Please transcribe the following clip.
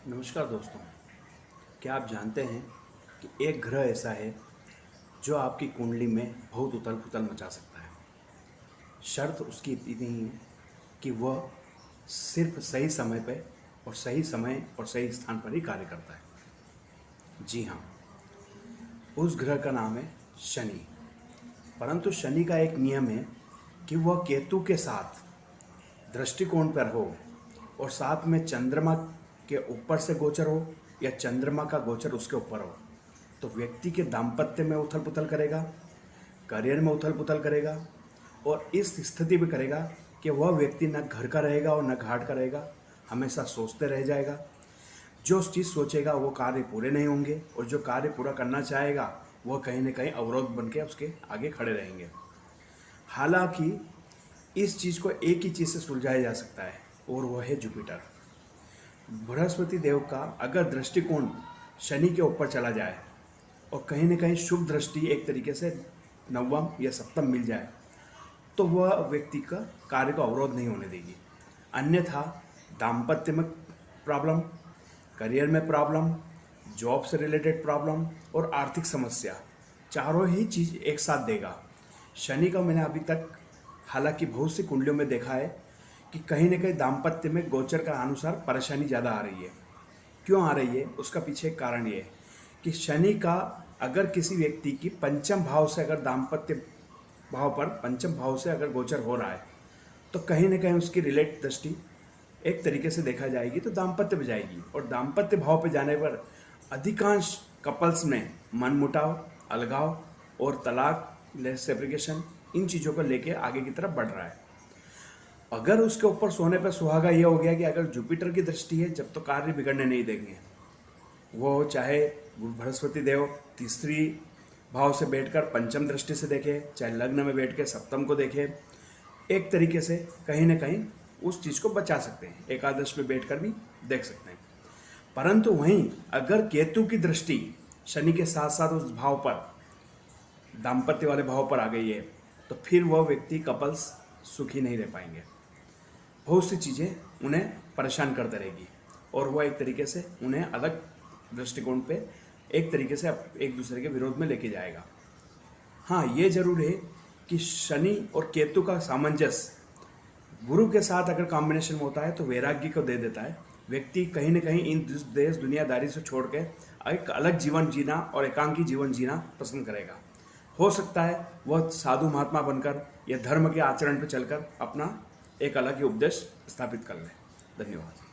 नमस्कार दोस्तों। क्या आप जानते हैं कि एक ग्रह ऐसा है जो आपकी कुंडली में बहुत उथल पुथल मचा सकता है। शर्त उसकी इतनी ही है कि वह सिर्फ सही समय पर और सही स्थान पर ही कार्य करता है। जी हाँ, उस ग्रह का नाम है शनि। परंतु शनि का एक नियम है कि वह केतु के साथ दृष्टिकोण पर हो और साथ में चंद्रमा के ऊपर से गोचर हो या चंद्रमा का गोचर उसके ऊपर हो, तो व्यक्ति के दाम्पत्य में उथल पुथल करेगा, करियर में उथल पुथल करेगा और इस स्थिति में करेगा कि वह व्यक्ति न घर का रहेगा और न घाट का रहेगा, हमेशा सोचते रह जाएगा। जो चीज़ सोचेगा वो कार्य पूरे नहीं होंगे और जो कार्य पूरा करना चाहेगा वह कहीं ना कहीं अवरोध बन के उसके आगे खड़े रहेंगे। हालांकि इस चीज़ को एक ही चीज़ से सुलझाया जा सकता है और वह है जुपिटर। बृहस्पति देव का अगर दृष्टिकोण शनि के ऊपर चला जाए और कहीं ना कहीं शुभ दृष्टि एक तरीके से नवम या सप्तम मिल जाए तो वह व्यक्ति का कार्य को अवरोध नहीं होने देगी। अन्यथा दाम्पत्य में प्रॉब्लम, करियर में प्रॉब्लम, जॉब से रिलेटेड प्रॉब्लम और आर्थिक समस्या, चारों ही चीज़ एक साथ देगा। शनि का मैंने अभी तक हालांकि बहुत सी कुंडलियों में देखा है कि कहीं ना कहीं दाम्पत्य में गोचर का अनुसार परेशानी ज़्यादा आ रही है। क्यों आ रही है उसका पीछे एक कारण ये है कि शनि का अगर किसी व्यक्ति की पंचम भाव से अगर दाम्पत्य भाव पर पंचम भाव से अगर गोचर हो रहा है तो कहीं ना कहीं उसकी रिलेट दृष्टि एक तरीके से देखा जाएगी तो दाम्पत्य पे जाएगी और दाम्पत्य भाव पे जाने पर अधिकांश कपल्स में मनमुटाव, अलगाव और तलाक, सेपरेशन, इन चीज़ों को लेके आगे की तरफ बढ़ रहा है। अगर उसके ऊपर सोने पर सुहागा ये हो गया कि अगर जुपिटर की दृष्टि है जब तो कार्य बिगड़ने नहीं देंगे। वो चाहे बृहस्पति देव तीसरी भाव से बैठकर पंचम दृष्टि से देखे, चाहे लग्न में बैठ के सप्तम को देखे, एक तरीके से कहीं ना कहीं उस चीज़ को बचा सकते हैं। एकादश में बैठकर भी देख सकते हैं। परंतु वहीं अगर केतु की दृष्टि शनि के साथ साथ उस भाव पर, दाम्पत्य वाले भाव पर आ गई है तो फिर वह व्यक्ति, कपल्स सुखी नहीं रह पाएंगे। बहुत सी चीज़ें उन्हें परेशान करते रहेगी और वह एक तरीके से उन्हें अलग दृष्टिकोण पे एक तरीके से एक दूसरे के विरोध में लेके जाएगा। हाँ, ये जरूर है कि शनि और केतु का सामंजस्य गुरु के साथ अगर कॉम्बिनेशन में होता है तो वैराग्य को दे देता है। व्यक्ति कहीं ना कहीं इन देश दुनियादारी से छोड़ के एक अलग जीवन जीना और एकांकी जीवन जीना पसंद करेगा। हो सकता है वह साधु महात्मा बनकर या धर्म के आचरण पर चलकर अपना एक अलग ही उपदेश स्थापित कर ले। धन्यवाद।